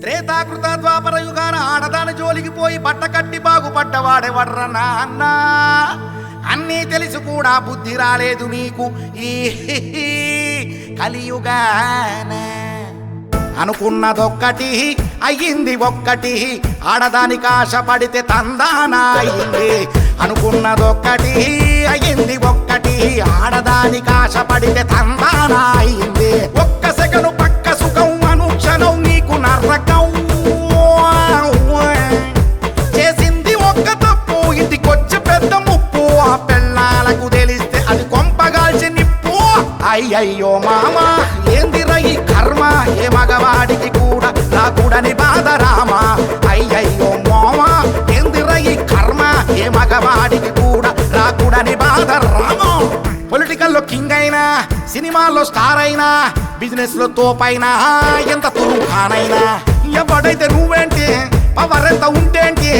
త్రేతాకృత ద్వాపర యుగాన ఆడదాని జోలికి పోయి బట్ట కట్టి బాగుపడ్డవాడెవడ్ర నాన్న. అన్నీ తెలిసి కూడా బుద్ధి రాలేదు నీకు ఈ కలియుగాన. అనుకున్నదొక్కటి అయ్యింది ఒక్కటి, ఆడదానికి ఆశ పడితే తందాన అయ్యింది. అనుకున్నదొక్కటి అయ్యింది ఒక్కటి, ఆడదానికి ఆశ పడితే తందాన అయ్యింది. ఒక్క సెకను పక్క సుఖం అనుక్షణం నీకు నరకం. చేసింది ఒక్క తప్పు ఇంటికొచ్చి పెద్ద ముప్పు, ఆ పెళ్ళాలకు తెలిస్తే అది కొంపగాల్చి నిప్పు. అయ్యయ్యో మామా ఏందిరా ఈ కర్మ, ఏ మగవాడికి కూడా రాకూడని బాధ రామా. అయ్యయ్యో మామా ఏందిరా ఈ కర్మ, ఏ మగవాడికి కూడా రాకూడని బాధ రామా. పొలిటికల్లో కింగ్ అయినా, సినిమాల్లో స్టార్ అయినా, బిజినెస్ లో తోపైనా, ఎంత తురుఖానైనా, ఎవడైతే నువ్వేంటి, పవర్ ఎంత ఉంటేంటి,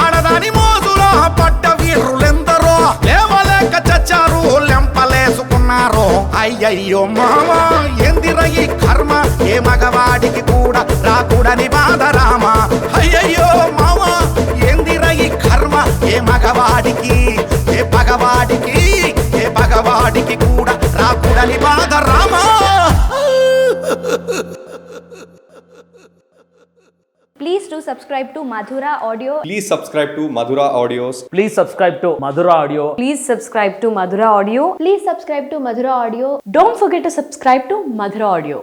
ఆడదాని మోజులో పడ్డ వీరులెందరో లేవలేక చచ్చారు, లెంపలేసుకున్నారు. అయ్యయ్యో మామా ఏందిరా ఈ కర్మ, ఏ మగవాడికి కూడా రాకూడని బాధ రామా. అయ్యయ్యో మామా ఏందిరా ఈ కర్మ, ఏ మగవాడికి, ఏ పగవాడికి, ఏ పగవాడికి కూడా రాకూడని బాధ Rama. Please do subscribe to Madhura Audio. Please subscribe to Madhura Audios. Please subscribe to Madhura Audio. Please subscribe to Madhura Audio. Please subscribe to Madhura Audio. Don't forget to subscribe to Madhura Audio.